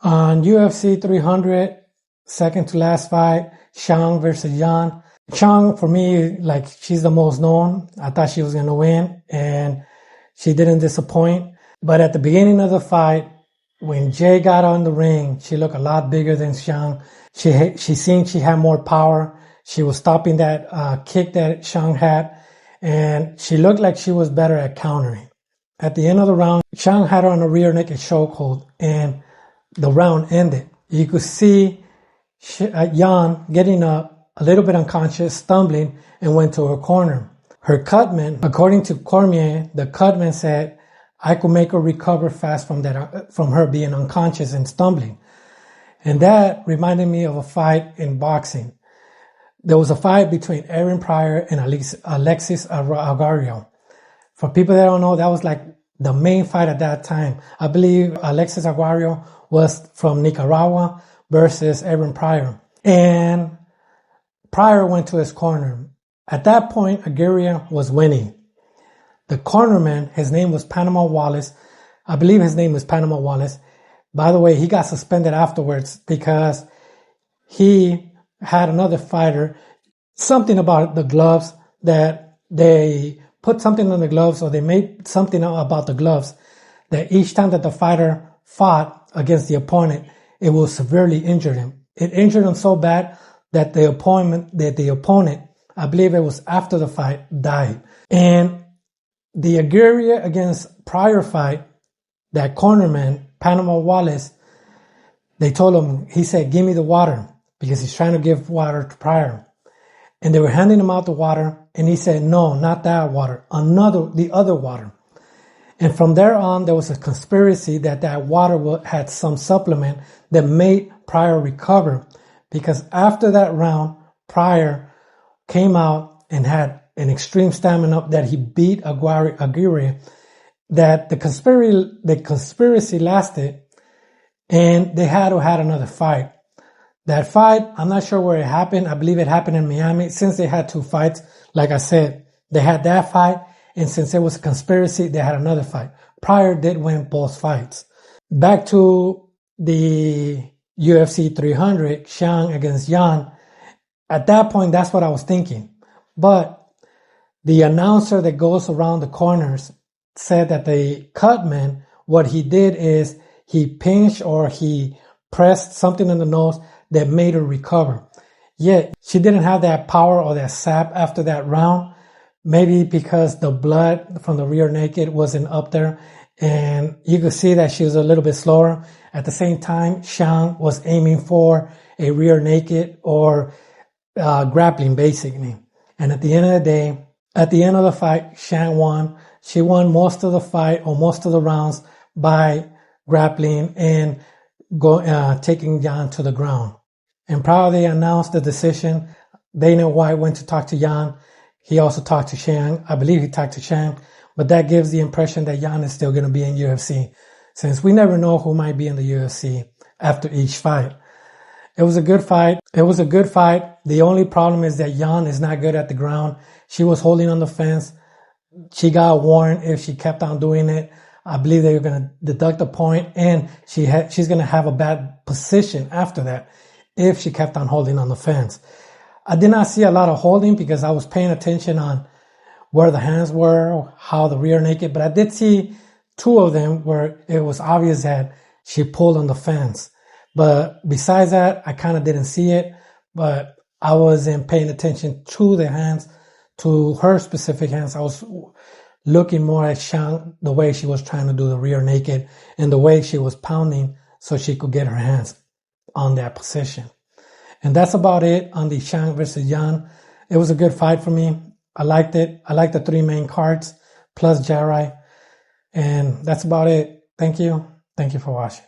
On UFC 300, second to last fight, Zhang versus Yan. Zhang, for me, like, she's the most known. I thought she was going to win, and she didn't disappoint. But at the beginning of the fight, when Jay got on the ring, she looked a lot bigger than Zhang. She seemed she had more power. She was stopping that kick that Zhang had, and she looked like she was better at countering. At the end of the round, Zhang had her on a rear naked chokehold, and the round ended. You could see Yan getting up, a little bit unconscious, stumbling, and went to her corner. Her cutman, according to Cormier, the cutman said, "I could make her recover fast from her being unconscious and stumbling." And that reminded me of a fight in boxing. There was a fight between Aaron Pryor and Alexis Agario. For people that don't know, that was like the main fight at that time. I believe Alexis Agario was from Nicaragua versus Aaron Pryor. And Pryor went to his corner. At that point, Agario was winning. The cornerman, his name was Panama Wallace. I believe his name was Panama Wallace. By the way, he got suspended afterwards because he had another fighter, something about the gloves, that they put something on the gloves, or they made something about the gloves, that each time that the fighter fought against the opponent, it will severely injure him. It injured him so bad that the opponent, I believe it was after the fight, died. And the Agario against Pryor fight, that cornerman, Panama Wallace, they told him, he said, "Give me the water," because he's trying to give water to Pryor. And they were handing him out the water, and he said, "No, not that water, the other water." And from there on, there was a conspiracy that water had some supplement that made Pryor recover, because after that round, Pryor came out and had an extreme stamina that he beat Agario, that the conspiracy lasted, and they had to have another fight. That fight, I'm not sure where it happened. I believe it happened in Miami. Since they had two fights, like I said, they had that fight, and since it was a conspiracy, they had another fight. Pryor did win both fights. Back to the UFC 300, Zhang against Yan. At that point, that's what I was thinking. But the announcer that goes around the corners said that the cutman, what he did is he pinched or he pressed something in the nose that made her recover. Yet she didn't have that power or that sap after that round. Maybe because the blood from the rear naked wasn't up there, and you could see that she was a little bit slower. At the same time, Zhang was aiming for a rear naked or grappling, basically. And at the end of the day, at the end of the fight, Zhang won. She won most of the fight, or most of the rounds, by grappling and taking Yan to the ground. And probably announced the decision. Dana White went to talk to Yan. He also talked to Zhang. I believe he talked to Zhang. But that gives the impression that Yan is still going to be in UFC, since we never know who might be in the UFC after each fight. It was a good fight. The only problem is that Yan is not good at the ground. She was holding on the fence. She got warned if she kept on doing it. I believe they were going to deduct a point, and she's going to have a bad position after that if she kept on holding on the fence. I did not see a lot of holding because I was paying attention on where the hands were, how the rear naked, but I did see two of them where it was obvious that she pulled on the fence. But besides that, I kind of didn't see it, but I wasn't paying attention to the hands, to her specific hands. I was looking more at Zhang, the way she was trying to do the rear naked and the way she was pounding so she could get her hands on that position. And that's about it on the Zhang versus Yan. It was a good fight for me. I liked it. I liked the three main cards plus Jarai. And that's about it. Thank you. Thank you for watching.